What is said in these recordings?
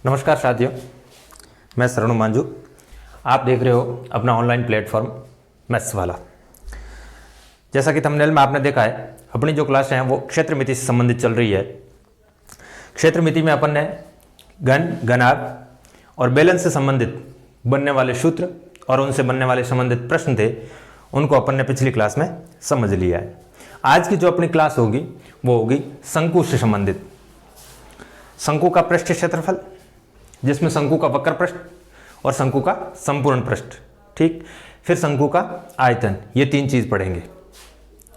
नमस्कार साथियों, मैं शरणु मांझू। आप देख रहे हो अपना ऑनलाइन प्लेटफॉर्म मैथ्स वाला। जैसा कि थंबनेल में आपने देखा है, अपनी जो क्लास है वो क्षेत्र मिति से संबंधित चल रही है। क्षेत्र मिति में अपन ने घन, घनाभ और बेलन से संबंधित बनने वाले सूत्र और उनसे बनने वाले संबंधित प्रश्न थे, उनको अपन ने पिछली क्लास में समझ लिया है। आज की जो अपनी क्लास होगी वो होगी शंकु से संबंधित। शंकु का पृष्ठ क्षेत्रफल, जिसमें शंकु का वक्र पृष्ठ और शंकु का संपूर्ण पृष्ठ, ठीक। फिर शंकु का आयतन, ये तीन चीज पढ़ेंगे।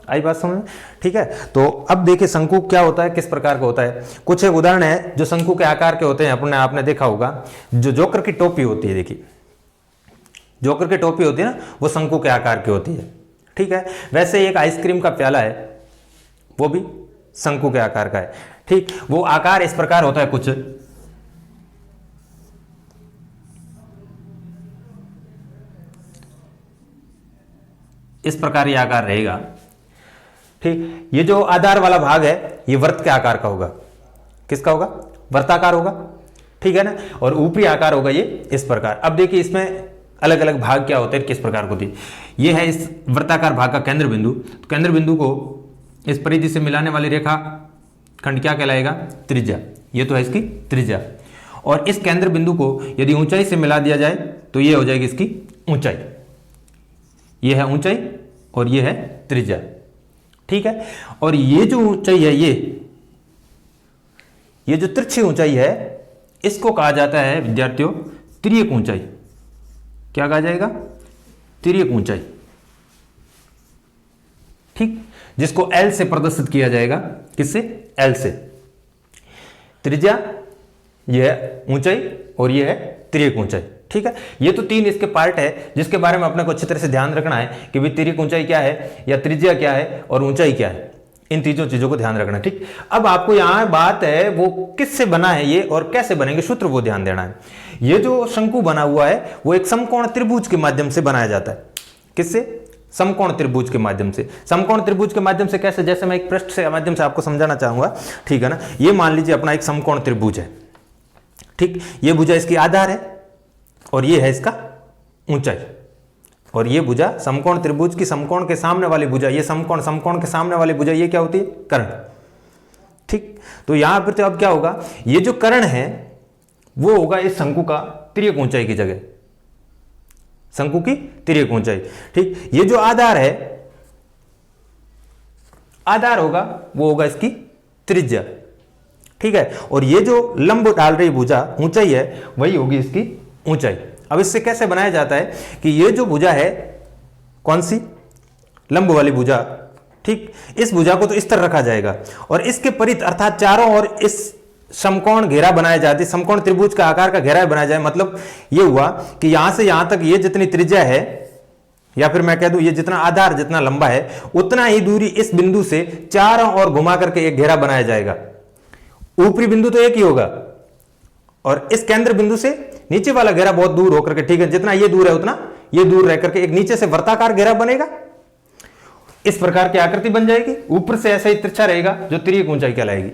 आई बात समझ में? ठीक है। तो अब देखिए शंकु क्या होता है, किस प्रकार का होता है। कुछ एक उदाहरण है जो शंकु के आकार के होते हैं। आपने देखा होगा जो जोकर की टोपी होती है, देखिए जोकर की टोपी होती है ना, वो शंकु के आकार की होती है, ठीक है। वैसे एक आइसक्रीम का प्याला है, वो भी शंकु के आकार का है, ठीक। वो आकार इस प्रकार होता है, कुछ इस प्रकार ये आकार रहेगा, ठीक। ये जो आधार वाला भाग है ये वृत्त के आकार का होगा। किसका होगा? वर्ताकार होगा, ठीक है ना। और ऊपरी आकार होगा ये इस प्रकार। अब देखिए इसमें अलग अलग भाग क्या होते हैं, किस प्रकार होती है। ये है इस वृत्ताकार भाग का केंद्र बिंदु। तो केंद्र बिंदु को इस परिधि से मिलाने वाली रेखा खंड क्या कहलाएगा? त्रिज्या। ये तो है इसकी त्रिज्या। और इस केंद्र बिंदु को यदि ऊंचाई से मिला दिया जाए तो ये हो जाएगी इसकी ऊंचाई। ये है ऊंचाई और ये है त्रिज्या, ठीक है। और ये जो ऊंचाई है, ये जो तिरछी ऊंचाई है, इसको कहा जाता है विद्यार्थियों तिर्यक ऊंचाई। क्या कहा जाएगा? तिर्यक ऊंचाई, ठीक। जिसको L से प्रदर्शित किया जाएगा। किससे? L से। त्रिज्या, ये है ऊंचाई और ये है तिर्यक ऊंचाई, ठीक है। ये तो तीन इसके पार्ट है जिसके बारे में अपने को अच्छी तरह से ध्यान रखना है कि भाई तिर्यक ऊंचाई क्या है या त्रिज्या क्या है और ऊंचाई क्या है। इन तीनों चीजों को ध्यान रखना, ठीक। अब आपको यहां बात है वो किससे बना है ये और कैसे बनेंगे सूत्र, वो ध्यान देना है। ये जो शंकु बना हुआ है वो एक समकोण त्रिभुज के माध्यम से बनाया जाता है। किससे? समकोण त्रिभुज के माध्यम से। समकोण त्रिभुज के माध्यम से कैसे? जैसे मैं एक पृष्ठ से माध्यम से आपको समझाना चाहूंगा, ठीक है ना। ये मान लीजिए अपना एक समकोण त्रिभुज है, ठीक। ये भुजा इसकी आधार है और ये है इसका ऊंचाई। और ये भुजा समकोण त्रिभुज की समकोण के सामने वाली भुजा, ये समकोण के सामने वाली भुजा, ये क्या होती है? कर्ण, ठीक। तो यहां पर तो अब क्या होगा, ये जो कर्ण है वो होगा इस शंकु का तिर्यक ऊंचाई की जगह, शंकु की तिर्यक ऊंचाई, ठीक। ये जो आधार है, आधार होगा वो होगा इसकी त्रिज्या, ठीक है। और ये जो लंब डाल रही भुजा ऊंचाई है वही होगी इसकी ऊंचाई। अब इससे कैसे बनाया जाता है कि ये जो भुजा है, कौन सी? लंब वाली भुजा, ठीक। इस भुजा को तो इस तरह रखा जाएगा और इसके परित अर्थात चारों ओर इस समकोण घेरा बनाया जाता है, समकोण त्रिभुज का आकार का घेरा बनाया जाए। मतलब ये हुआ कि यहां से यहां तक ये जितनी त्रिज्या है, या फिर मैं कह दूं ये जितना आधार जितना लंबा है, उतना ही दूरी इस बिंदु से चारों ओर घुमा करके एक घेरा बनाया जाएगा। ऊपरी बिंदु तो एक ही होगा और इस केंद्र बिंदु से नीचे वाला घेरा बहुत दूर होकर के, ठीक है, जितना ये दूर है उतना ये दूर रह करके एक नीचे से वर्ताकार घेरा बनेगा। इस प्रकार की आकृति बन जाएगी। ऊपर से ऐसा ही तिरछा रहेगा जो तिर्यक ऊंचाई कहलाएगी,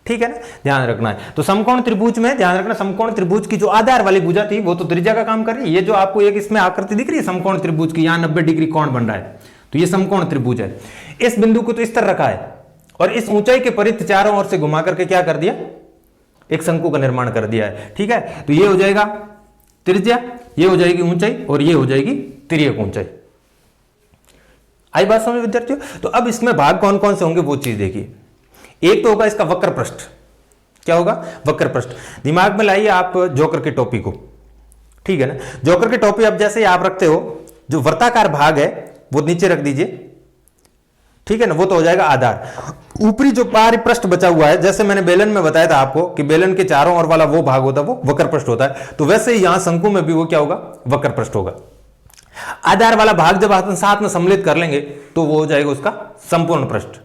ठीक है ना। ध्यान रखना है। तो समकोण त्रिभुज में ध्यान रखना, समकोण त्रिभुज की जो आधार वाली भुजा थी वो तो त्रिज्या का काम कर रही है। ये जो आपको एक इसमें आकृति दिख रही है समकोण त्रिभुज की, यहां 90 डिग्री कोण बन रहा है, तो ये समकोण त्रिभुज है। इस बिंदु को तो इस तरह रखा है और इस ऊंचाई के परित चारों ओर से घुमा करके क्या कर दिया? एक शंकु का निर्माण कर दिया है, ठीक है। तो ये हो जाएगा त्रिज्या, ये हो जाएगी ऊंचाई और ये हो जाएगी तिर्यक ऊंचाई। आई बात समझ विद्यार्थियों? तो अब इसमें भाग कौन कौन से होंगे वो चीज देखिए। एक तो होगा इसका वक्र पृष्ठ। क्या होगा? वक्र पृष्ठ। दिमाग में लाइए आप जोकर की टोपी को, ठीक है ना। जोकर की टोपी अब जैसे आप रखते हो, जो वर्ताकार भाग है वो नीचे रख दीजिए, ठीक है ना, वो तो हो जाएगा आधार। ऊपरी जो बाहरी पृष्ठ बचा हुआ है, जैसे मैंने बेलन में बताया था आपको कि बेलन के चारों ओर वाला वो भाग होता है वो वक्र पृष्ठ होता है, तो वैसे ही यहां शंकु में भी वो क्या होगा? वक्र पृष्ठ होगा। आधार वाला भाग जब आप साथ में सम्मिलित कर लेंगे तो वो हो जाएगा उसका संपूर्ण पृष्ठ,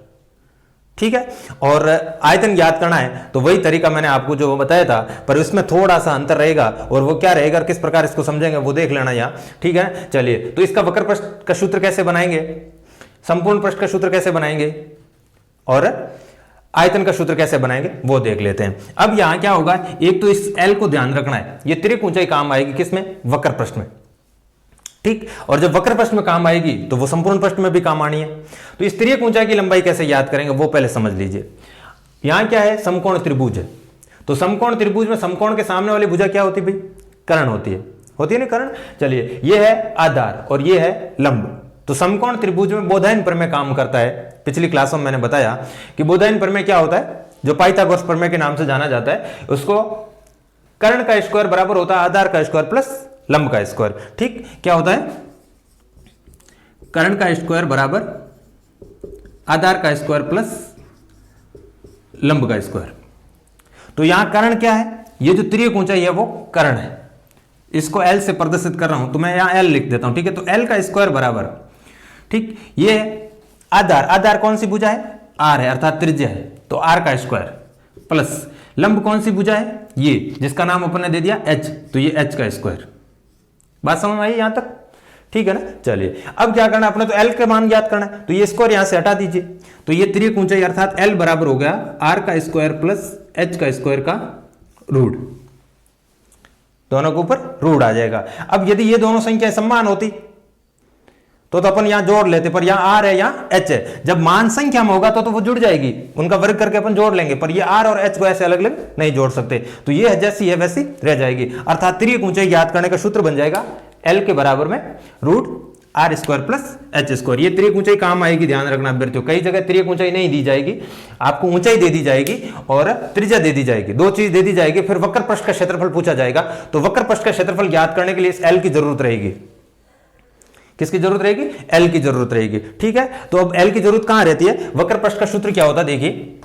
ठीक है। और आयतन ज्ञात करना है तो वही तरीका मैंने आपको जो बताया था, पर उसमें थोड़ा सा अंतर रहेगा और वो क्या रहेगा, किस प्रकार इसको समझेंगे वो देख लेना यहां, ठीक है। चलिए, तो इसका वक्र पृष्ठ का सूत्र कैसे बनाएंगे, संपूर्ण पृष्ठ का सूत्र कैसे बनाएंगे और आयतन का सूत्र कैसे बनाएंगे वो देख लेते हैं। अब यहां क्या होगा, एक तो इस एल को ध्यान रखना है, ये त्रिक ऊंचाई काम आएगी किसमें, वक्र पृष्ठ में, ठीक। और जब वक्र पृष्ठ में काम आएगी तो वो संपूर्ण पृष्ठ में भी काम आनी है। तो इस त्रिक ऊंचाई की लंबाई कैसे याद करेंगे वो पहले समझ लीजिए। यहां क्या है, समकोण त्रिभुज है, तो समकोण त्रिभुज में समकोण के सामने वाली भुजा क्या होती है भाई, कर्ण होती है ना कर्ण। चलिए ये है आधार और ये है लंब। तो समकोण त्रिभुज में बोधायन प्रमेय काम करता है। पिछली क्लासों में मैंने बताया कि बोधायन प्रमेय क्या होता है, जो पाइथागोरस प्रमेय के नाम से जाना जाता है, उसको कर्ण का स्क्वायर बराबर होता है आधार का स्क्वायर प्लस लंब का स्क्वायर, ठीक। क्या होता है, कर्ण का स्क्वायर बराबर आधार का स्क्वायर प्लस लंब का स्क्वायर। तो यहां कर्ण क्या है, ये जो त्रिक ऊंचाई है वो कर्ण है, इसको L से प्रदर्शित कर रहा हूं तो मैं यहां L लिख देता हूं, ठीक है। तो L का स्क्वायर बराबर, ठीक, ये आधार, आधार कौन सी भुजा है, R है अर्थात त्रिज्या है, तो R का स्क्वायर प्लस लंब कौन सी भुजा है, ये जिसका नाम अपन ने दे दिया H, तो ये H का स्क्वायर। बात समझ में आई यहां तक, ठीक है ना। चलिए अब क्या करना, अपने तो L के मान ज्ञात करना है, तो ये स्क्वायर यहां से हटा दीजिए, तो ये त्रिक ऊंचाई अर्थात L बराबर हो गया R का स्क्वायर प्लस H का स्क्वायर का रूट, दोनों के ऊपर रूट आ जाएगा। अब यदि ये दोनों संख्याएं समान होती तो अपन यहां जोड़ लेते, पर यहां R है यहां H है, जब मान संख्या में होगा तो वो जुड़ जाएगी, उनका वर्ग करके अपन जोड़ लेंगे, पर ये R और H को ऐसे अलग अलग नहीं जोड़ सकते, तो ये जैसी है वैसी रह जाएगी। अर्थात त्रिक ऊंचाई ज्ञात करने का सूत्र बन जाएगा L के बराबर में root R square plus H square. ये त्रिक ऊंचाई काम आएगी, ध्यान रखना अभ्यर्थियों, कई जगह त्रिक ऊंचाई नहीं दी जाएगी, आपको ऊंचाई दे दी जाएगी और त्रिज्या दे दी जाएगी, दो चीज दे दी जाएगी, फिर वक्र पृष्ठ का क्षेत्रफल पूछा जाएगा। तो वक्र पृष्ठ का क्षेत्रफल ज्ञात करने के लिए इस L की जरूरत रहेगी, किसकी जरूरत रहेगी, L की जरूरत रहेगी, ठीक है। तो अब L की जरूरत कहां रहती है, वक्र पृष्ठ का सूत्र क्या होता है, देखिए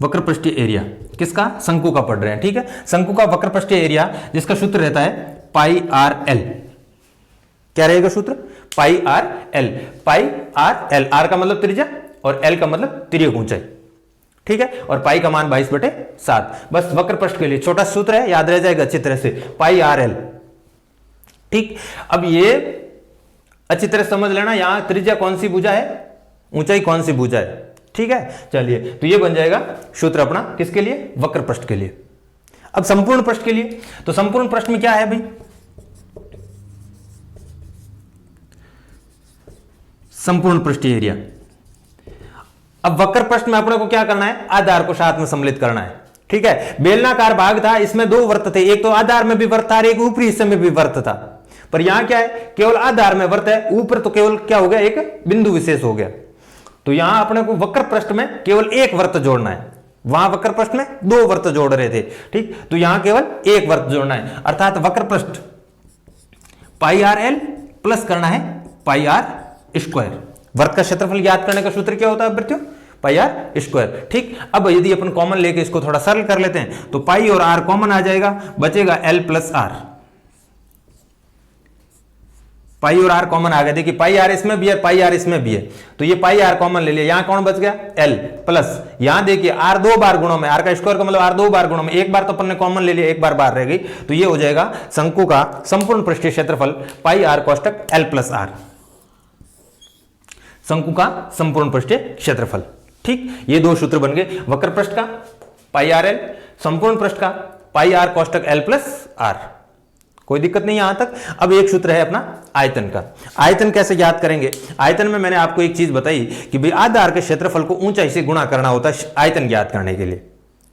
वक्र पृष्ठीय एरिया किसका, शंकु का पढ़ रहे हैं, ठीक है। शंकु का वक्र पृष्ठीय एरिया जिसका सूत्र रहता है पाई आर एल, क्या रहेगा सूत्र, pi R L, pi R L, R का मतलब त्रिज्या और एल का मतलब त्रिक ऊंचाई, ठीक है। और पाई का मान 22/7, बस वक्र पृष्ठ के लिए छोटा सूत्र है, याद रह जाएगा अच्छी तरह से, पाई आर एल, ठीक। अब ये अच्छी तरह समझ लेना, यहां त्रिज्या कौन सी भुजा है, ऊंचाई कौन सी भुजा है, ठीक है। चलिए तो ये बन जाएगा सूत्र अपना किसके लिए, वक्र पृष्ठ के लिए। अब संपूर्ण पृष्ठ के लिए, तो संपूर्ण पृष्ठ में क्या है भाई, संपूर्ण पृष्ठीय एरिया। अब वक्र पृष्ठ में अपने को क्या करना है, आधार को साथ में सम्मिलित करना है, ठीक है। बेलनाकार भाग था, इसमें दो वृत्त थे, एक तो आधार में भी वृत्त था, एक ऊपरी हिस्से में भी वृत्त था, पर यहां क्या है, केवल आधार में वृत्त है, ऊपर तो केवल क्या हो गया, एक बिंदु विशेष हो गया। तो यहां अपने को वक्र पृष्ठ में केवल एक वृत्त जोड़ना है, वहां वक्र पृष्ठ में दो वृत्त जोड़ रहे थे, ठीक। तो यहां केवल एक वृत्त जोड़ना है, अर्थात वक्र पृष्ठ पाई आर एल प्लस करना है पाई आर स्क्वायर। वृत्त का क्षेत्रफल ज्ञात करने का सूत्र क्या होता है अभ्यर्थियों, पाई आर स्क्वायर, ठीक। अब यदि अपन कॉमन लेके इसको थोड़ा सरल कर लेते हैं तो पाई और आर कॉमन आ जाएगा, बचेगा एल प्लस आर, पाई और आर कॉमन आ गया, देखिए पाई आर इसमें भी है, पाई आर इसमें भी है, तो ये पाई आर कॉमन ले लिया, यहां कौन बच गया, एल प्लस, यहां देखिए आर दो बार गुणों में, आर का स्क्वायर का मतलब आर दो बार गुणों में, एक बार तो अपन ने कॉमन ले लिया, एक बार बाहर रह गई, तो ये हो जाएगा शंकु का संपूर्ण पृष्ठीय क्षेत्रफल पाई आर कोष्टक एल प्लस आर, शंकु का संपूर्ण पृष्ठीय क्षेत्रफल, ठीक। ये दो सूत्र बन गए, वक्र पृष्ठ का पाई आर एल, संपूर्ण पृष्ठ का पाई आर कोष्टक एल प्लस आर, कोई दिक्कत नहीं यहां तक। अब एक सूत्र है अपना आयतन का, आयतन कैसे ज्ञात करेंगे, आयतन में मैंने आपको एक चीज बताई कि भाई आधार के क्षेत्रफल को ऊंचाई से गुणा करना होता है आयतन ज्ञात करने के लिए,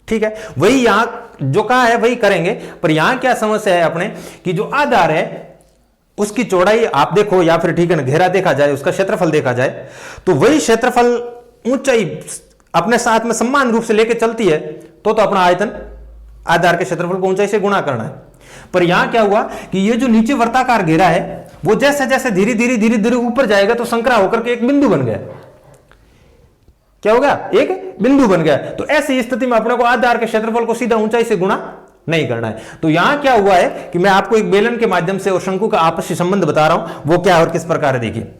ठीक है। वही यहां जो कहा है वही करेंगे, पर यहां क्या समस्या है अपने कि जो आधार है उसकी चौड़ाई आप देखो या फिर ठीक है ना घेरा देखा जाए, उसका क्षेत्रफल देखा जाए, तो वही क्षेत्रफल ऊंचाई अपने साथ में समान रूप से लेके चलती है, तो अपना आयतन आधार के क्षेत्रफल को ऊंचाई से गुणा करना है। पर यहां क्या हुआ कि ये जो नीचे वर्ताकार घेरा है वो जैसे जैसे धीरे धीरे ऊपर जाएगा तो संकरा होकर के एक बिंदु बन गया, क्या हो गया, एक बिंदु बन गया। तो ऐसी स्थिति में अपने को आधार के क्षेत्रफल को सीधा ऊंचाई से गुणा नहीं करना है। तो यहां क्या हुआ है कि मैं आपको एक बेलन के माध्यम से और शंकु का आपसी संबंध बता रहा हूं, वो क्या और किस प्रकार है, देखिए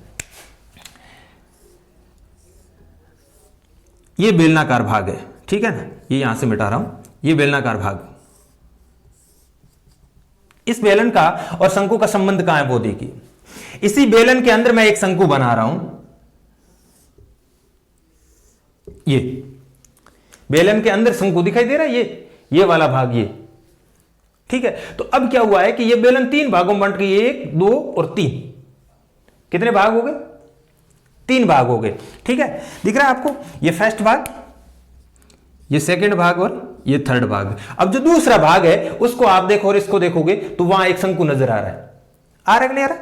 ये बेलनाकार भाग है, ठीक है ना, ये यहां से मिटा रहा हूं, ये बेलनाकार भाग, इस बेलन का और शंकु का संबंध कहां है वो देखिए। इसी बेलन के अंदर मैं एक शंकु बना रहा हूं, ये बेलन के अंदर शंकु दिखाई दे रहा है, ये वाला भाग ये, ठीक है। तो अब क्या हुआ है कि ये बेलन 3 भागों में बंट गई, 1 2 और 3। कितने भाग हो गए? 3 भाग हो गए, ठीक है। दिख रहा है आपको? ये फर्स्ट भाग, ये सेकंड भाग और ये थर्ड भाग। अब जो दूसरा भाग है उसको आप देखो और इसको देखोगे तो वहां एक शंकु नजर आ रहा है, आ रहा है कि नहीं आ रहा?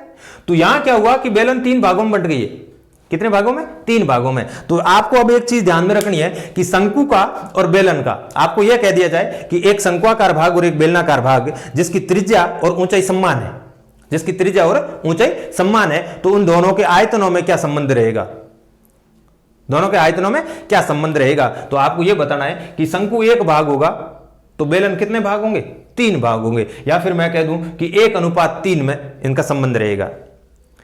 तो यहां क्या हुआ कि बेलन 3 भागों में बंट गई है। कितने भागों में? 3 भागों में। तो आपको अब एक चीज ध्यान में रखनी है कि शंकु का और बेलन का, आपको यह कह दिया जाए कि एक शंक्वाकार भाग और एक बेलनाकार भाग जिसकी त्रिज्या और ऊंचाई समान है, जिसकी त्रिज्या और ऊंचाई समान है, तो उन दोनों के आयतनों में क्या संबंध रहेगा? दोनों के आयतनों में क्या संबंध रहेगा? तो आपको यह बताना है कि शंकु 1 भाग होगा तो बेलन कितने भाग होंगे? 3 भाग होंगे। या फिर मैं कह दूं कि 1:3 में इनका संबंध रहेगा।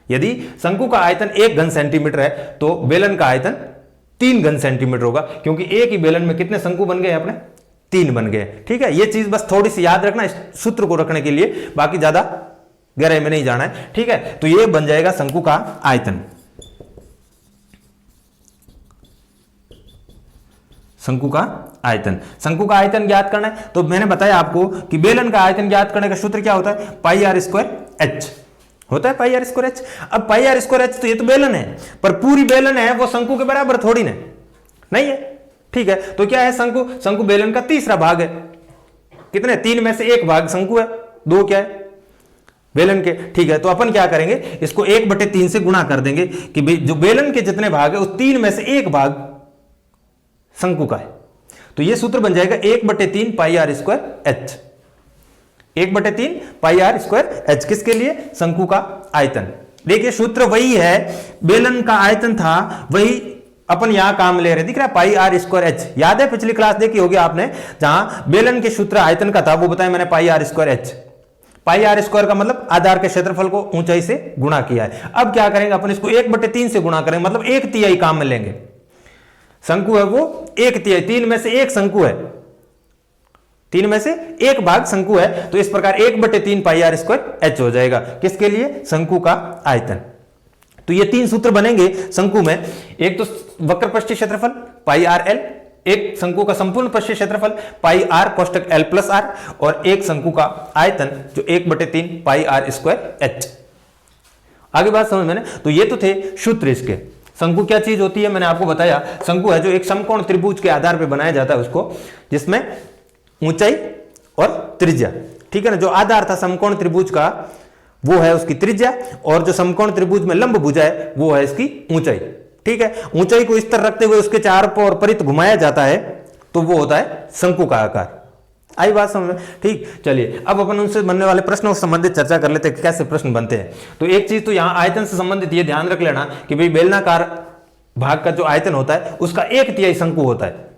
यदि शंकु का आयतन 1 घन सेंटीमीटर है तो बेलन का आयतन 3 घन सेंटीमीटर होगा, क्योंकि एक ही बेलन में कितने शंकु बन गए अपने? 3 बन गए, ठीक है। यह चीज बस थोड़ी सी याद रखना इस सूत्र को रखने के लिए, बाकी ज्यादा गहराई में नहीं जाना है, ठीक है। तो यह बन जाएगा शंकु का आयतन। शंकु का आयतन, शंकु का आयतन ज्ञात करना है तो मैंने बताया आपको कि बेलन का आयतन ज्ञात करने का सूत्र क्या होता है? पाई आर स्क्वायर एच होता है, पाई आर स्क्वायर एच। अब पाई आर स्क्वायर एच तो ये तो बेलन है, पर पूरी बेलन है वो शंकु के बराबर थोड़ी ना, नहीं है, ठीक है। तो क्या है? शंकु बेलन का तीसरा भाग है। कितने? 3 में से 1 भाग शंकु है, 2 क्या है? बेलन के, ठीक है। तो अपन क्या करेंगे, इसको 1/3 से गुणा कर देंगे कि जो बेलन के जितने भाग है उस 3 में से 1 भाग शंकु का है। तो यह सूत्र बन जाएगा 1/3 pi R square H. 1/3 pi R square H किसके लिए? शंकु का आयतन। देखिए सूत्र वही है, बेलन का आयतन था वही अपन यहां काम ले रहे, दिख रहा है? Pi R square H. याद है पिछली क्लास देखी होगी आपने, जहां बेलन के सूत्र आयतन का था वो बताया मैंने, pi R square H. Pi R square का मतलब आधार के क्षेत्रफल को ऊंचाई से गुणा किया है। अब क्या करेंगे अपन, इसको 1/3 से गुणा करेंगे, मतलब 1/3 काम में लेंगे। शंकु है वो 1/3, 3 में से 1 शंकु है, 3 में से 1 भाग शंकु है, तो इस प्रकार 1/3 पाई आर स्क्वायर एच हो जाएगा। किसके लिए? शंकु का आयतन। तो ये 3 सूत्र बनेंगे शंकु में, एक तो वक्र पृष्ठीय क्षेत्रफल पाई आर एल, एक शंकु का संपूर्ण पृष्ठीय क्षेत्रफल पाई आर कोष्टक एल प्लस आर, और एक शंकु का आयतन जो 1/3 पाई आर स्क्वायर एच। आगे बात समझ में ना? तो ये तो थे सूत्र इसके। शंकु क्या चीज होती है मैंने आपको बताया, शंकु है जो एक समकोण त्रिभुज के आधार पर बनाया जाता है उसको, जिसमें ऊंचाई और त्रिज्या, ठीक है ना, जो आधार था समकोण त्रिभुज का वो है उसकी त्रिज्या, और जो समकोण त्रिभुज में लंब भुजा है वो है इसकी ऊंचाई, ठीक है। ऊंचाई को इस तरह रखते हुए उसके चारों ओर परित घुमाया जाता है तो वो होता है शंकु का आकार। आई बात समझ में? ठीक, चलिए अब अपन उनसे बनने वाले प्रश्नों से संबंधित चर्चा कर लेते हैं, कैसे प्रश्न बनते हैं। तो एक चीज तो यहां आयतन से संबंधित ये ध्यान रख लेना कि भाई बेलनाकार भाग का जो आयतन होता है उसका 1/3 शंकु होता है।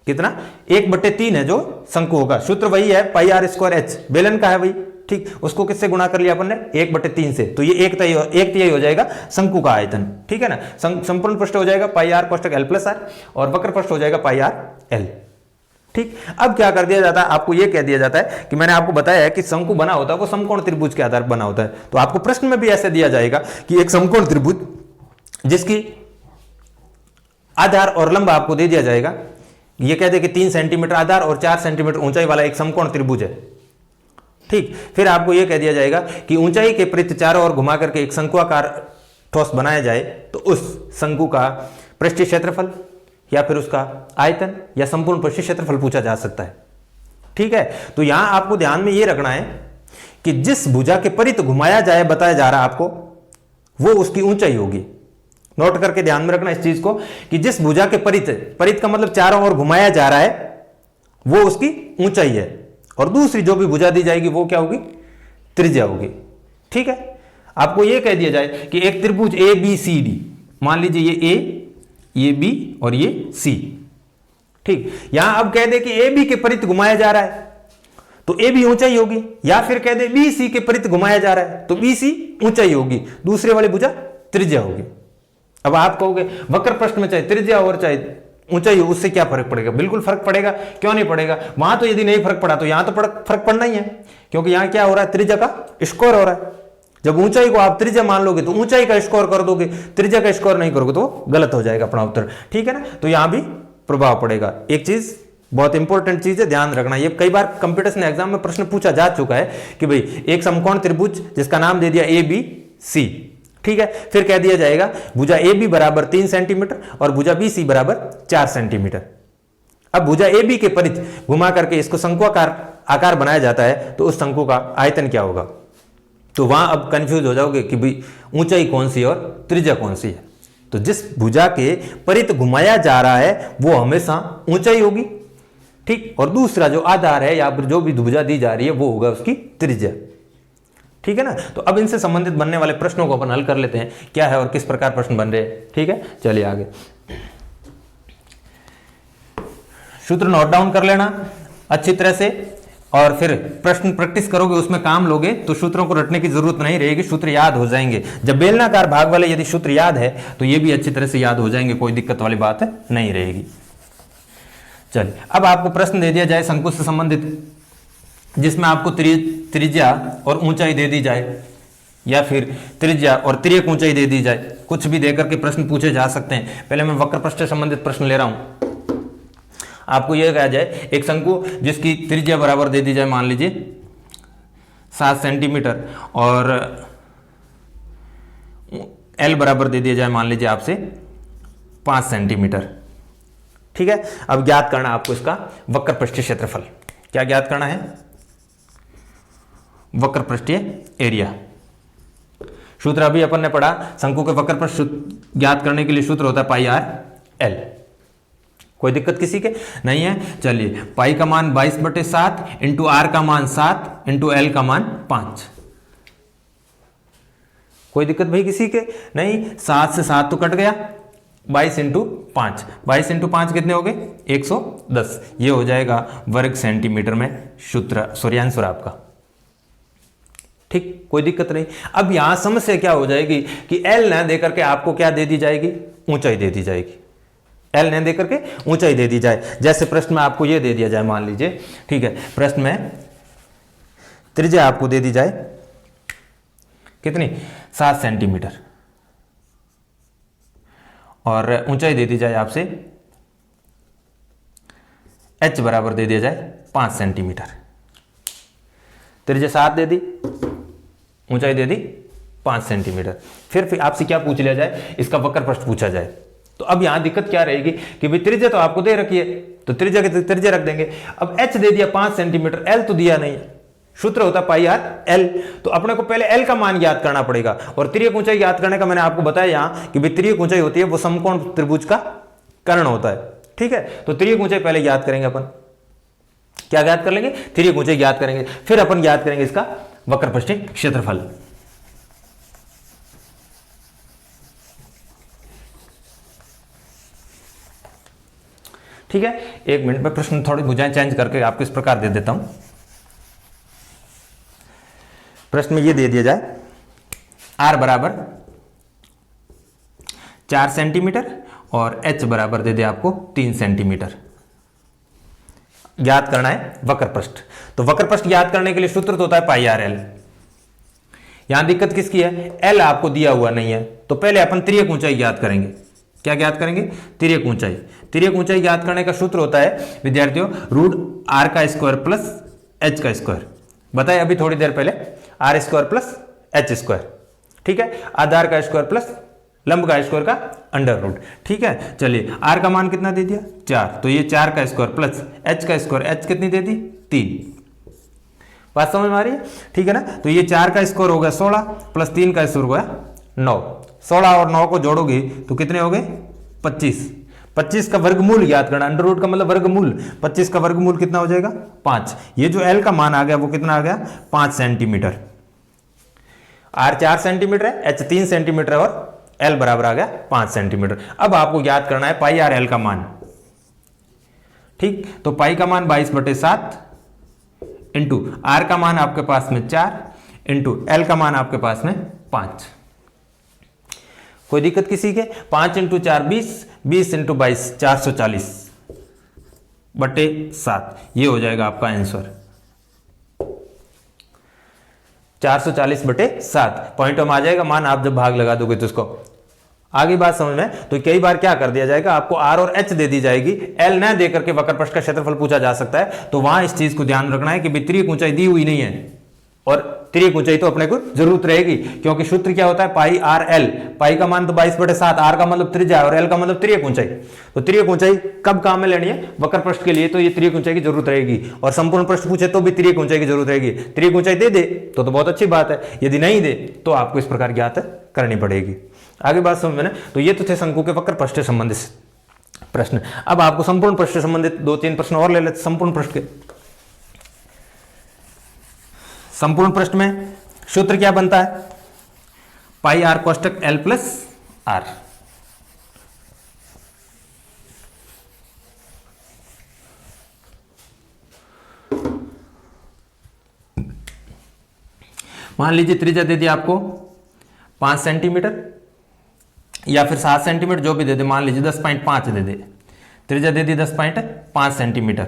कितना? 1/3 है जो शंकु होगा। सूत्र वही है पाई आर स्क्वायर एच, बेलन का है भाई, ठीक। उसको किससे गुणा कर लिया अपन ने? 1/3 से, तो ये 1/3 हो जाएगा शंकु का आयतन, ठीक है ना। संपूर्ण पृष्ठ हो जाएगा पाई आर कोष्टक एल प्लस आर, और वक्र पृष्ठ हो जाएगा पाई आर एल, ठीक। अब क्या कर दिया जाता है, आपको यह कह दिया जाता है कि मैंने आपको बताया है कि शंकु बना होता है वो समकोण त्रिभुज के आधार पर बना होता है। तो आपको प्रश्न में भी ऐसे दिया जाएगा कि एक समकोण त्रिभुज जिसकी आधार और लंब आपको दे दिया जाएगा, ये कह दे कि 3 सेंटीमीटर आधार और 4 सेंटीमीटर ऊंचाई वाला एक समकोण त्रिभुज है, ठीक। फिर आपको यह कह दिया जाएगा कि ऊंचाई के परित चारों ओर घुमा करके एक शंकुआकार ठोस बनाया जाए तो उस शंकु का पृष्ठीय क्षेत्रफल या फिर उसका आयतन या संपूर्ण पृष्ठीय क्षेत्रफल पूछा जा सकता है, ठीक है। तो यहां आपको ध्यान में यह रखना है कि जिस भुजा के परित घुमाया जाए, बताया जा रहा है आपको, वो उसकी ऊंचाई होगी। नोट करके ध्यान में रखना इस चीज को कि जिस भुजा के परित का मतलब चारों ओर घुमाया जा रहा है वो उसकी ऊंचाई है, और दूसरी जो भी भुजा दी जाएगी वो क्या होगी? त्रिज्या होगी, ठीक है। आपको यह कह दिया जाए कि एक त्रिभुज ए बी सी डी, मान लीजिए ये ए, ये बी और ये सी, ठीक। यहां अब कह दे कि ए बी के परित घुमाया जा रहा है तो ए बी ऊंचाई होगी, या फिर कह दे बी सी के परित घुमाया जा रहा है तो बी सी ऊंचाई होगी, दूसरे वाली भुजा त्रिज्या होगी। अब आप कहोगे वक्र प्रश्न में चाहे त्रिज्या और चाहे ऊंचाई हो, उससे क्या फर्क पड़ेगा? बिल्कुल फर्क पड़ेगा, क्यों नहीं पड़ेगा। वहां तो यदि नहीं फर्क पड़ा तो यहां तो फर्क पड़ना ही है, क्योंकि यहां क्या हो रहा है? त्रिज्या का स्कोर हो रहा है। जब ऊंचाई को आप त्रिज्या मान लोगे तो ऊंचाई का स्कोर कर दोगे, त्रिज्या का स्कोर नहीं करोगे तो गलत हो जाएगा अपना उत्तर, ठीक है ना। तो यहां भी प्रभाव पड़ेगा। एक चीज बहुत इंपॉर्टेंट चीज है, ध्यान रखना, ये कई बार कंपटीशन एग्जाम में प्रश्न पूछा जा चुका है कि भाई एक समकोण त्रिभुज जिसका नाम दे दिया ए बी सी, ठीक है, फिर कह दिया जाएगा भुजा ए बी बराबर 3 सेंटीमीटर और भुजा बी सी बराबर 4 सेंटीमीटर। अब भुजा ए बी के परिध घुमा करके इसको शंक्वाकार आकार बनाया जाता है, तो उस शंकु का आयतन क्या होगा? तो वहां अब कंफ्यूज हो जाओगे कि भाई ऊंचाई कौन सी और त्रिज्या कौन सी है। तो जिस भुजा के परिध घुमाया जा रहा है वो हमेशा ऊंचाई होगी, ठीक, और दूसरा जो आधार है या फिर जो भी भुजा दी जा रही है वो होगा उसकी त्रिज्या, ठीक है ना। तो अब इनसे संबंधित बनने वाले प्रश्नों को अपन हल कर लेते हैं, क्या है और किस प्रकार प्रश्न बन रहे हैं, ठीक है। चलिए आगे सूत्र नोट डाउन कर लेना अच्छी तरह से, और फिर प्रश्न प्रैक्टिस करोगे उसमें काम लोगे तो सूत्रों को रटने की जरूरत नहीं रहेगी, सूत्र याद हो जाएंगे। जब बेलनाकार भाग वाले यदि सूत्र याद है तो ये भी अच्छी तरह से याद हो जाएंगे, कोई दिक्कत वाली बात नहीं रहेगी। चलिए अब आपको प्रश्न दे दिया जाए शंकु से संबंधित, जिसमें आपको त्रिज्या और ऊंचाई दे दी जाए या फिर त्रिज्या और तिर्यक ऊंचाई दे दी जाए, कुछ भी देकर के प्रश्न पूछे जा सकते हैं। पहले मैं वक्र पृष्ठ से संबंधित प्रश्न ले रहा हूं। आपको यह कहा जाए एक शंकु जिसकी त्रिज्या बराबर दे दी जाए, मान लीजिए 7 सेंटीमीटर, और एल बराबर दे दिया जाए मान लीजिए आपसे 5 सेंटीमीटर, ठीक है। अब ज्ञात करना आपको इसका वक्र पृष्ठीय क्षेत्रफल। क्या ज्ञात करना है? वक्र पृष्ठीय एरिया। सूत्र अभी अपन ने पढ़ा, शंकु के वक्र पृष्ठ ज्ञात करने के लिए सूत्र होता है पाई आर एल। कोई दिक्कत किसी के नहीं है? चलिए पाई का मान 22/7 इंटू आर का मान 7 इंटू एल का मान 5। कोई दिक्कत भाई किसी के नहीं? 7 से 7 तो कट गया, 22 इंटू 5, 22 इंटू 5 कितने हो गए? 110। ये हो जाएगा वर्ग सेंटीमीटर में सूत्र आंसर आपका, ठीक, कोई दिक्कत नहीं। अब यहां समस्या क्या हो जाएगी कि एल न देकर के आपको क्या दे दी जाएगी? ऊंचाई दे दी जाएगी। एल न देकर के ऊंचाई दे दी जाए। जैसे प्रश्न में आपको यह दे दिया जाए, मान लीजिए, ठीक है, प्रश्न में त्रिज्या आपको दे दी जाए कितनी? 7 सेंटीमीटर, और ऊंचाई दे दी जाए आपसे h बराबर दे दिया जाए 5 सेंटीमीटर। त्रिज्या 7 दे दी, ऊंचाई दे दी 5 सेंटीमीटर। फिर आपसे क्या पूछ लिया जाए? इसका वक्र पृष्ठ पूछा जाए। तो अब यहां दिक्कत क्या रहेगी कि भाई त्रिज्या तो आपको दे रखी है, तो त्रिज्या के त्रिज्या रख देंगे। अब h दे दिया 5 सेंटीमीटर, l तो दिया नहीं है, सूत्र होता पाई आर एल। तो अपने को पहले एल का मान ज्ञात करना पड़ेगा, और त्रियक ऊंचाई ज्ञात करने का मैंने आपको बताया यहां कि भाई त्रियक ऊंचाई होती है वो समकोण त्रिभुज का कर्ण होता है, ठीक है। तो त्रियक ऊंचाई पहले ज्ञात करेंगे अपन। क्या ज्ञात कर लेंगे? त्रियक ऊंचाई ज्ञात करेंगे, फिर अपन ज्ञात करेंगे इसका वक्र पृष्ठीय क्षेत्रफल। ठीक है, एक मिनट में प्रश्न थोड़ी भुजाएं चेंज करके आपको इस प्रकार दे देता हूं। प्रश्न में ये दे दिया जाए r बराबर 4 सेंटीमीटर और h बराबर दे दे आपको 3 सेंटीमीटर। ज्ञात करना है वक्र पृष्ठ। तो वक्र पृष्ठ ज्ञात करने के लिए सूत्र तो होता है पाई आर एल। यहां दिक्कत किसकी है? एल आपको दिया हुआ नहीं है, तो पहले अपन त्रियक ऊंचाई ज्ञात करेंगे। क्या ज्ञात करेंगे? त्रियक ऊंचाई। त्रियक ऊंचाई ज्ञात करने का सूत्र होता है विद्यार्थियों रूट r का स्क्वायर प्लस h का स्क्वायर। बताए अभी थोड़ी देर पहले, R square plus H square, ठीक है, आधार का स्क्वायर प्लस लंब का स्क्वायर का अंडर रूट, ठीक है। चलिए आर का मान कितना दे दिया? 4, तो ये 4 का स्क्वायर प्लस एच का स्क्वायर, एच कितनी दे दी? 3। बात समझ में आ रही है? ठीक है ना। तो ये 4 का स्क्वायर हो गया 16 प्लस 3 का स्क्वायर हो गया 9। 16 और 9 को जोड़ोगे तो कितने हो गए? 25। 25 का वर्गमूल ज्ञात करना, अंडर रूट का मतलब वर्गमूल। 25 का वर्गमूल कितना हो जाएगा? 5। ये जो एल का मान आ गया वो कितना आ गया? 5 सेंटीमीटर। आर 4 सेंटीमीटर है, एच 3 सेंटीमीटर है, और एल बराबर आ गया 5 सेंटीमीटर। अब आपको ज्ञात करना है पाई आर एल का मान, ठीक। तो पाई का मान 22/7 इंटू आर का मान आपके पास में 4 इंटू एल का मान आपके पास में 5। कोई दिक्कत किसी के? 5 इंटू 4 20, 20 इंटू 22 440/7। ये हो जाएगा आपका आंसर 440/7। पॉइंट में आ जाएगा मान, आप जब भाग लगा दोगे तो इसको आगे बात समझ में। तो कई बार क्या कर दिया जाएगा, आपको आर और एच दे दी जाएगी, एल न दे करके वक्र पृष्ठ का क्षेत्रफल पूछा जा सकता है, तो वहां इस चीज को ध्यान रखना है कि त्रिज्यीय ऊंचाई दी हुई नहीं है, और त्रिज्यीय ऊंचाई तो अपने को जरूरत रहेगी, क्योंकि सूत्र क्या होता है, पाई आर एल। पाई का मान तो 22/7, आर का मतलब त्रिज्या और एल का मतलब त्रिज्यीय ऊंचाई। तो त्रिज्यीय ऊंचाई कब काम में लेनी है, वक्र पृष्ठ के लिए, तो ये त्रिज्यीय ऊंचाई की जरूरत रहेगी। और संपूर्ण पृष्ठ पूछे तो भी त्रिज्यीय ऊंचाई की जरूरत रहेगी। त्रिज्यीय ऊंचाई दे दे तो बहुत अच्छी बात है, यदि नहीं दे तो आपको इस प्रकार ज्ञात करनी पड़ेगी। आगे बात समझ में ना। तो ये तो थे शंकु के वक्र पृष्ठ से संबंधित प्रश्न। अब आपको संपूर्ण पृष्ठ से संबंधित 2-3 प्रश्न और ले लेते। संपूर्ण पृष्ठ के, संपूर्ण पृष्ठ में सूत्र क्या बनता है, पाई आर कोष्टक एल प्लस आर। मान लीजिए त्रिज्या दे दी आपको 5 सेंटीमीटर या फिर 7 सेंटीमीटर, जो भी दे दे, मान लीजिए 10.5 दे दे, त्रिज्या दे दी 10.5 सेंटीमीटर,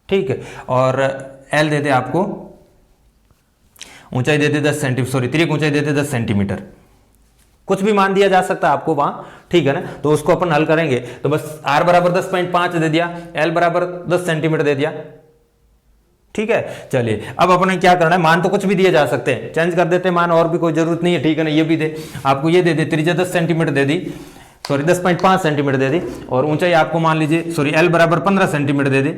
ठीक है। और एल दे दे आपको, ऊंचाई दे दे 10 सेंटीमीटर, सॉरी त्रिज्यीय ऊंचाई दे दे 10 सेंटीमीटर, कुछ भी मान दिया जा सकता है आपको वहां, ठीक है ना। तो उसको अपन हल करेंगे, तो बस आर बराबर 10.5 दे दिया, एल बराबर 10 सेंटीमीटर दे दिया, ठीक है। चलिए अब अपने क्या करना है, मान तो कुछ भी दिए जा सकते हैं, चेंज कर देते हैं मान, और भी कोई जरूरत नहीं है, ठीक है ना। ये भी दे आपको, ये दे दे त्रिज्या 10 सेंटीमीटर दे दी, सॉरी 10.5 सेंटीमीटर दे दी, और ऊंचाई आपको मान लीजिए, सॉरी एल बराबर 15 सेंटीमीटर दे दी,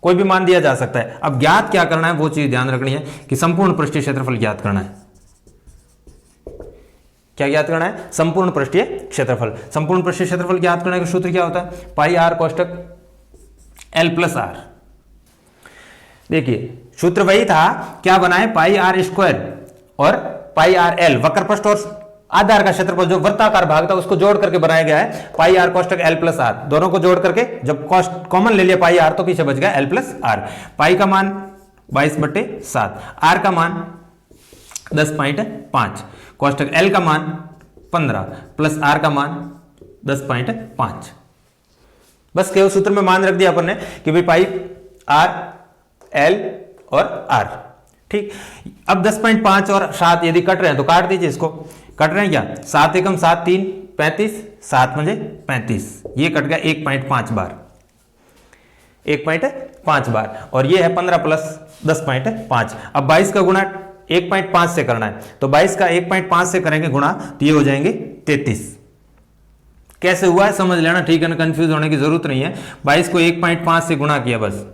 कोई भी मान दिया जा सकता है। अब ज्ञात क्या करना है, वो चीज ध्यान रखनी है कि संपूर्ण पृष्ठीय क्षेत्रफल ज्ञात करना है। क्या ज्ञात करना है, संपूर्ण पृष्ठीय क्षेत्रफल। संपूर्ण पृष्ठीय क्षेत्रफल ज्ञात करने का सूत्र क्या होता है, पाई आर कोष्टक एल प्लस आर। देखिए सूत्र वही था, क्या बना है, पाई आर स्क्वायर और पाई आर एल, वक्र पृष्ठ और आधार का क्षेत्रफल जो वृत्ताकार भाग था उसको जोड़ करके बनाया गया है पाई आर कोष्टक एल प्लस आर। दोनों को जोड़ करके जब कॉमन ले लिया पाई आर, तो पीछे बच गया एल प्लस आर। पाई का मान 22/7, आर का मान 10.5, कोष्टक एल का मान 15 प्लस आर का मान 10.5। बस केवल सूत्र में मान रख दिया अपन ने कि भाई पाई आर एल और आर, ठीक। अब 10.5 और 7 यदि कट रहे हैं तो काट दीजिए इसको, कट रहे हैं क्या, 7 एकम 7 3 35, 7 पंजे 35, ये कट गया 1.5 बार, 1.5 बार, और ये है 15 प्लस 10.5। अब 22 का गुणा 1.5 से करना है, तो 22 का 1.5 से करेंगे गुणा, तो ये हो जाएंगे 33। कैसे हुआ है समझ लेना, ठीक है ना, कंफ्यूज होने की जरूरत नहीं है। 22 को 1.5 से गुणा किया, बस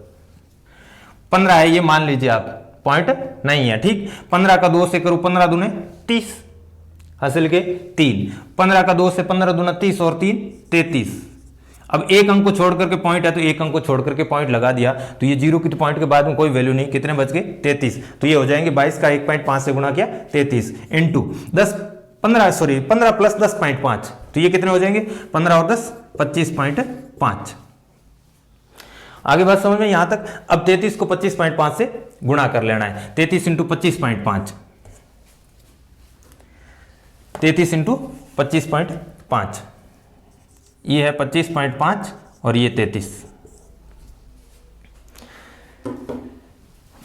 15 है ये मान लीजिए आप, पॉइंट नहीं है, ठीक। 15 का 2 से करूं, 15 दूने 30, हासिल के 3, 15 का 2 से 15 दूना 30 और 3 33। अब एक अंक को छोड़ करके पॉइंट है, तो एक अंक को छोड़ करके पॉइंट लगा दिया, तो ये जीरो की तो पॉइंट के बाद में कोई वैल्यू नहीं, कितने बच गए 33। तो ये हो जाएंगे 22 का 1.5 से गुणा किया 33 इंटू 15 प्लस 10.5, तो ये कितने हो जाएंगे 15 और 10 25.5। आगे बात समझ में यहां तक। अब 33 को 25.5 से गुणा कर लेना है, 33 इंटू 25.5, 33 इंटू 25.5, ये है 25.5 और ये 33।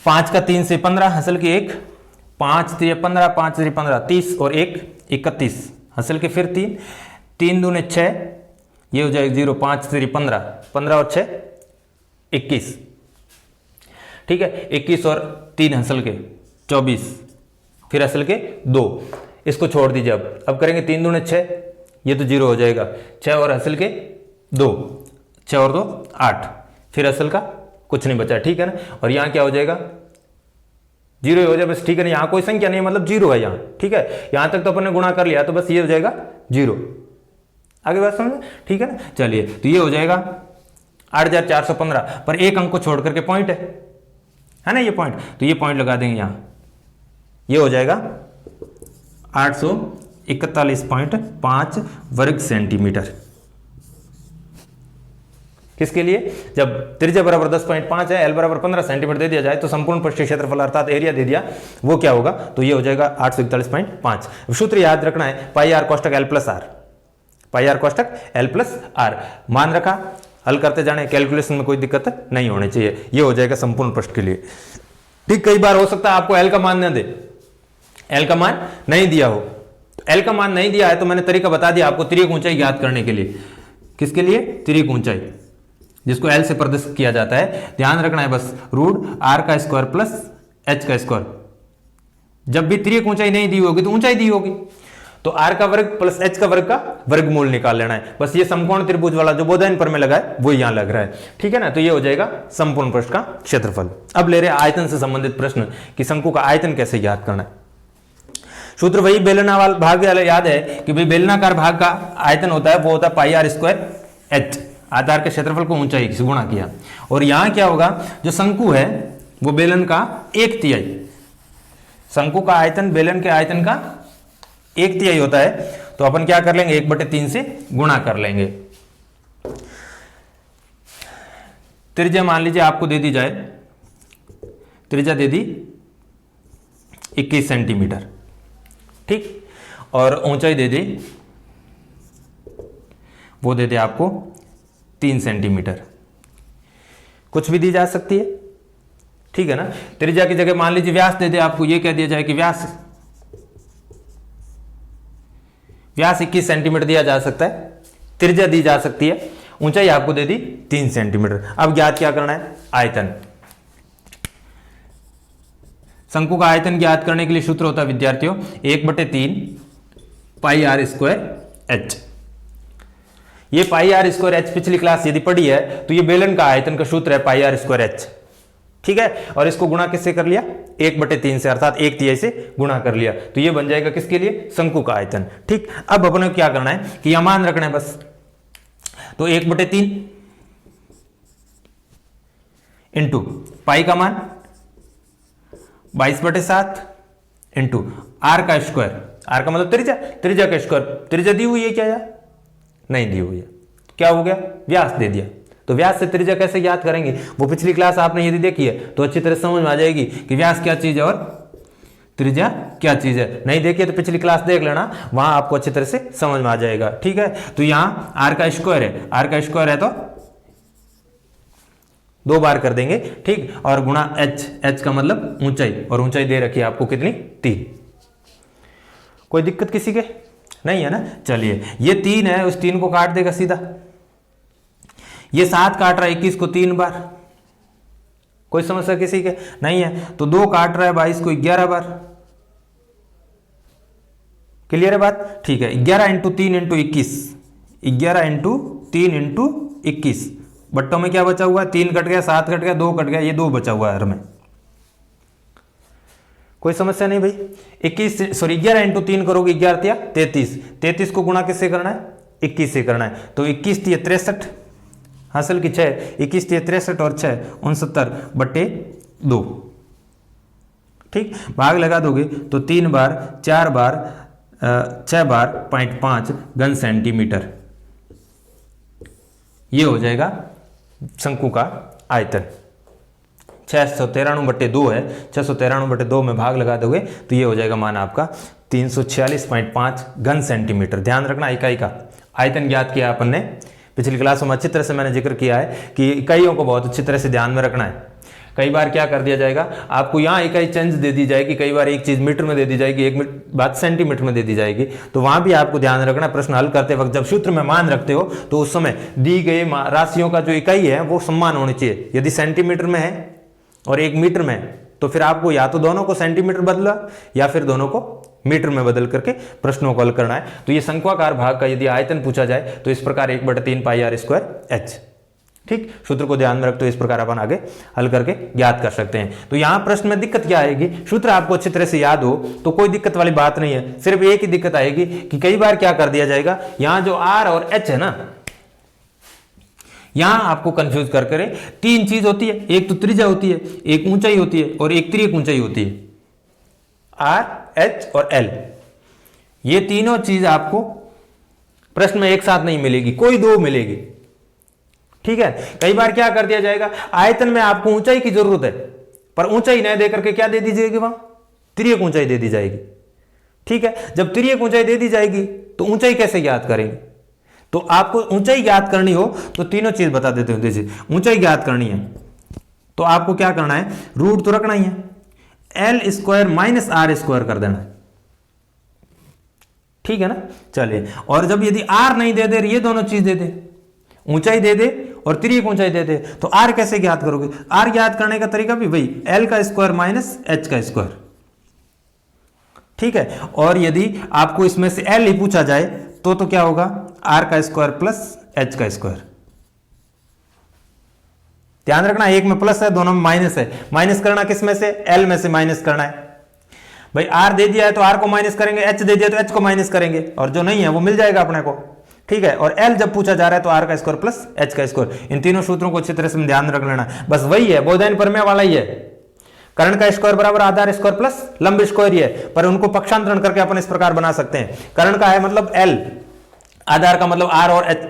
5 का 3 से 15, हासिल के 1, 5 3 15, 5 3 15, 30 और 1 31, हासिल के फिर 3, 3 दूने 6, ये हो जाएगा 0, 5 3 15, 15 और 6 21, ठीक है। 21 और 3 हासिल के 24, फिर हासिल के 2, इसको छोड़ दीजिए। अब करेंगे 3 दूने 6, ये तो 0 हो जाएगा, 6 और हासिल के 2, 6 और 2 8, फिर हासिल का कुछ नहीं बचा, ठीक है ना। और यहाँ क्या हो जाएगा 0 हो जाए बस, ठीक है ना। यहाँ कोई संख्या नहीं, मतलब 0 है यहाँ, ठीक है। यहाँ तक तो अपन ने गुणा कर लिया, तो बस ये हो जाएगा 0। आगे बात समझ, ठीक है ना। चलिए तो ये हो जाएगा 8415, पर एक अंक को छोड़ करके पॉइंट है ना, ये पॉइंट, तो ये पॉइंट लगा देंगे यहाँ, ये हो जाएगा 841.5 वर्ग सेंटीमीटर। किसके लिए, जब त्रिज्या बराबर 10.5 है, एल बराबर 15 सेंटीमीटर दे दिया जाए, तो संपूर्ण पृष्ठीय क्षेत्रफल अर्थात एरिया दे दिया, वो क्या होगा, तो ये हो जाएगा 841.5। सूत्र याद रखना है, पाई आर कोष्टक L plus R, pi R कोष्टक एल प्लस आर मान रखा, हल करते जाने, कैलकुलेशन में कोई दिक्कत नहीं होनी चाहिए। ये हो जाएगा संपूर्ण पृष्ठ के लिए, ठीक। कई बार हो सकता है आपको एल का मान न दे, एल का मान नहीं दिया हो, एल का मान नहीं दिया है तो मैंने तरीका बता दिया आपको तिर्यक ऊंचाई ज्ञात करने के लिए। किसके लिए? तिर्यक ऊंचाई, जिसको एल से प्रदर्शित किया जाता है। ध्यान रखना है बस, रूट आर का स्क्वायर प्लस एच का स्क्वायर। जब भी तिर्यक ऊंचाई नहीं दी होगी तो ऊंचाई दी होगी, तो आर का वर्ग प्लस एच का वर्ग का वर्गमूल निकाल लेना है। बस ये समकोण त्रिभुज वाला जो बोधायन पर में लगा है वो यहां लग रहा है, ठीक है ना। तो ये हो जाएगा संपूर्ण पृष्ठ का क्षेत्रफल। अब ले रहे आयतन से संबंधित प्रश्न कि शंकु का आयतन कैसे ज्ञात करना है। सूत्र वही बेलनाकार भाग वाला याद है कि भाई बेलनाकार भाग का आयतन होता है वो होता है पाई आर स्क्वायर एच। आधार के क्षेत्रफल को ऊंचाई से गुणा किया, और यहां क्या होगा, जो शंकु है वो बेलन का 1/3, शंकु का आयतन बेलन के आयतन का 1/3 होता है। तो अपन क्या कर लेंगे, 1/3 से गुणा कर लेंगे। त्रिज्या मान लीजिए आपको दे दी जाए, त्रिज्या दे दी 21 सेंटीमीटर, ठीक, और ऊंचाई दे दी, वो दे दे आपको 3 सेंटीमीटर, कुछ भी दी जा सकती है, ठीक है ना। त्रिज्या की जगह मान लीजिए व्यास दे दे आपको, ये कह दिया जाए कि व्यास 21 सेंटीमीटर दिया जा सकता है, त्रिज्या दी जा सकती है, ऊंचाई आपको दे दी 3 सेंटीमीटर। अब ज्ञात क्या करना है, आयतन। शंकु का आयतन ज्ञात करने के लिए सूत्र होता है विद्यार्थियों 1/3 पाई आर स्क्वायर एच। ये पाई आर स्क्वायर एच पिछली क्लास यदि पढ़ी है तो ये बेलन का आयतन का सूत्र है पाई आर स्क्वायर एच, ठीक है। और इसको गुणा किससे कर लिया, 1/3 से, अर्थात 1/3 से गुणा कर लिया, तो ये बन जाएगा किसके लिए, शंकु का आयतन, ठीक। अब अपने को क्या करना है कि यह मान रखना है बस, तो 1/3 इंटू पाई का मान 22/7 इंटू आर का स्क्वायर, आर का मतलब त्रिज्या, त्रिज्या का स्क्वायर, त्रिज्या दी हुई है क्या, या नहीं दी हुई है, क्या हो गया, व्यास दे दिया। तो व्यास से त्रिज्या कैसे ज्ञात करेंगे, वो पिछली क्लास आपने यदि देखी है तो अच्छी तरह समझ में आ जाएगी कि व्यास क्या चीज है और त्रिज्या क्या चीज है। नहीं देखिए तो पिछली क्लास देख लेना, वहां आपको अच्छी तरह से समझ में आ जाएगा, ठीक है। तो यहां आर का स्क्वायर है, आर का स्क्वायर है तो 2 बार कर देंगे, ठीक, और गुणा एच, एच का मतलब ऊंचाई, और ऊंचाई दे रखी है आपको कितनी, 3। कोई दिक्कत किसी के नहीं है ना। चलिए ये 3 है, उस 3 को काट देगा सीधा, ये 7 काट रहा है 21 को 3 बार, कोई समस्या किसी के नहीं है। तो 2 काट रहा है 22 को 11 बार, क्लियर है बात, ठीक है। 11 × 3 × 21, 11 × 3 × 21, बट्टों में क्या बचा हुआ है, 3 कट गया, 7 कट गया, 2 कट गया, ये 2 बचा हुआ है हर में, कोई समस्या नहीं भाई। 11 × 3 करोगे 11 33, 33 को गुणा किससे करना है, 21 से करना है, तो 21 × 63 हासिल की 6, 21 × 63 और 6 69/2, ठीक, भाग लगा दोगे तो 3 बार 4 बार 6 बार 0.5 घन सेंटीमीटर, ये हो जाएगा शंकु का आयतन। 693/2 है, 693/2 में भाग लगा दोगे तो ये हो जाएगा मान आपका 346.5 घन सेंटीमीटर। ध्यान रखना इकाई का आयतन ज्ञात किया अपन ने, पिछली क्लासों में अच्छी तरह से मैंने जिक्र किया है कि इकाइयों को बहुत अच्छी तरह से ध्यान में रखना है। कई बार क्या कर दिया जाएगा, आपको यहाँ इकाई चेंज दे दी जाएगी, कई बार एक चीज मीटर में दे दी जाएगी, एक बात सेंटीमीटर में दे दी जाएगी, तो वहां भी आपको ध्यान रखना, प्रश्न हल करते वक्त जब सूत्र में मान रखते हो तो उस समय दी गई राशियों का जो इकाई है वो समान होनी चाहिए। यदि सेंटीमीटर में है और एक मीटर में है तो फिर आपको या तो दोनों को सेंटीमीटर बदला या फिर दोनों को मीटर में बदल करके प्रश्नों को हल करना है। तो ये शंक्वाकार भाग का यदि आयतन पूछा जाए तो इस प्रकार 1/3 पाई आर स्क्वायर एच, ठीक, सूत्र को ध्यान में रखते हुए इस प्रकार अपन आगे हल करके ज्ञात कर सकते हैं। तो यहां प्रश्न में दिक्कत क्या आएगी, सूत्र आपको अच्छी तरह से याद हो तो कोई दिक्कत वाली बात नहीं है, सिर्फ एक ही दिक्कत आएगी कि कई बार क्या कर दिया जाएगा, यहां जो आर और एच है ना, यहां आपको कंफ्यूज कर करे 3 चीज होती है, एक तो त्रिज्या होती है, एक ऊंचाई होती है और एक तिर्यक ऊंचाई होती है, आर एच और एल। ये तीनों चीज आपको प्रश्न में एक साथ नहीं मिलेगी, कोई 2 मिलेगी, ठीक है। कई बार क्या कर दिया जाएगा, आयतन में आपको ऊंचाई की जरूरत है पर ऊंचाई न देकर के क्या दे दी जाएगी, वहां तिर्यक ऊंचाई दे दी जाएगी, ठीक है। जब तिर्यक ऊंचाई दे दी जाएगी तो ऊंचाई कैसे ज्ञात करेंगे, तो आपको ऊंचाई ज्ञात करनी हो तो तीनों चीज बता देते हो। जैसे ऊंचाई ज्ञात करनी है तो आपको क्या करना है, रूट तो रखना ही है, L² - R² कर देना है, ठीक है ना। चलिए, और जब यदि आर नहीं दे दे, ये दोनों चीज दे दे, ऊंचाई दे दे और तिर्यक ऊंचाई दे दे, तो आर कैसे ज्ञात करोगे? आर ज्ञात करने का तरीका भी वही एल का स्क्वायर माइनस एच का स्क्वायर, ठीक है। और यदि आपको इसमें से एल ही पूछा जाए तो क्या होगा? आर का स्क्वायर प्लस एच का स्क्वायर। ध्यान रखना, एक में प्लस है, दोनों में माइनस है। माइनस करना किस में से? एल में से माइनस करना है भाई। आर दे दिया है तो आर को माइनस करेंगे, एच दे दिया तो एच को माइनस करेंगे, और जो नहीं है वो मिल जाएगा अपने को, ठीक है। और एल जब पूछा जा रहा है तो आर का स्क्वायर प्लस एच का स्क्वायर। इन तीनों सूत्रों को अच्छी तरह से ध्यान रख लेना, बस वही है, बोधायन प्रमेय वाला ही है। कर्ण का स्क्वायर बराबर आधार स्क्वायर प्लस लंब स्क्वायर ही है, पर उनको पक्षांतरण करके अपन इस प्रकार बना सकते हैं। कर्ण का है मतलब एल, आधार का मतलब आर, और एच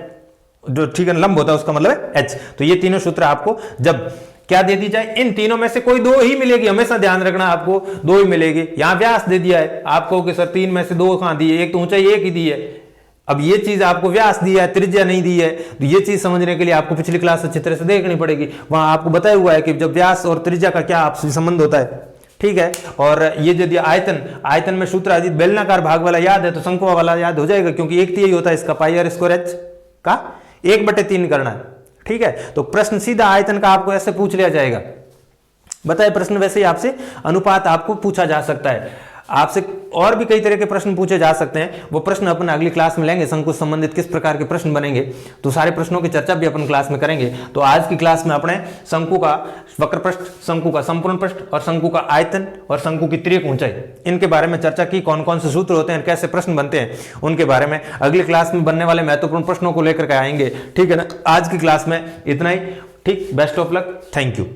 जो ठीक है लंब होता है उसका मतलब है एच। तो ये तीनों सूत्र आपको जब क्या दे दी जाए, इन तीनों में से कोई दो ही मिलेगी, हमेशा ध्यान रखना, आपको दो ही मिलेगी। यहां व्यास दे दिया है आपको कि सर तीन में से दो कहां दी है, एक तो ऊंचाई एक ही दी है। अब ये चीज आपको व्यास दिया है, त्रिज्या नहीं दी है, तो ये चीज समझने के लिए आपको पिछली क्लास अच्छी तरह से देखनी पड़ेगी। वहां आपको बताया हुआ है कि जब व्यास और त्रिज्या का क्या आपसी संबंध होता है, ठीक है। और ये यदि आयतन में सूत्र आदि बेलनाकार भाग वाला याद है तो शंकुआ वाला याद हो जाएगा, क्योंकि एक तिहाई होता है इसका पाई आर स्क्वायर एच का 1/3 करना है, ठीक है। तो प्रश्न सीधा आयतन का आपको ऐसे पूछ लिया जाएगा, बताए प्रश्न वैसे ही आपसे अनुपात आपको पूछा जा सकता है। आपसे और भी कई तरह के प्रश्न पूछे जा सकते हैं, वो प्रश्न अपन अगली क्लास में लेंगे। शंकु संबंधित किस प्रकार के प्रश्न बनेंगे, तो सारे प्रश्नों की चर्चा भी अपन क्लास में करेंगे। तो आज की क्लास में अपने शंकु का वक्र पृष्ठ, शंकु का संपूर्ण पृष्ठ और शंकु का आयतन और शंकु की तिर्यक ऊंचाई, इनके बारे में चर्चा की। कौन कौन से सूत्र होते हैं, कैसे प्रश्न बनते हैं, उनके बारे में अगली क्लास में बनने वाले महत्वपूर्ण प्रश्नों को लेकर के आएंगे, ठीक है ना। आज की क्लास में इतना ही, ठीक। Best of luck, thank you.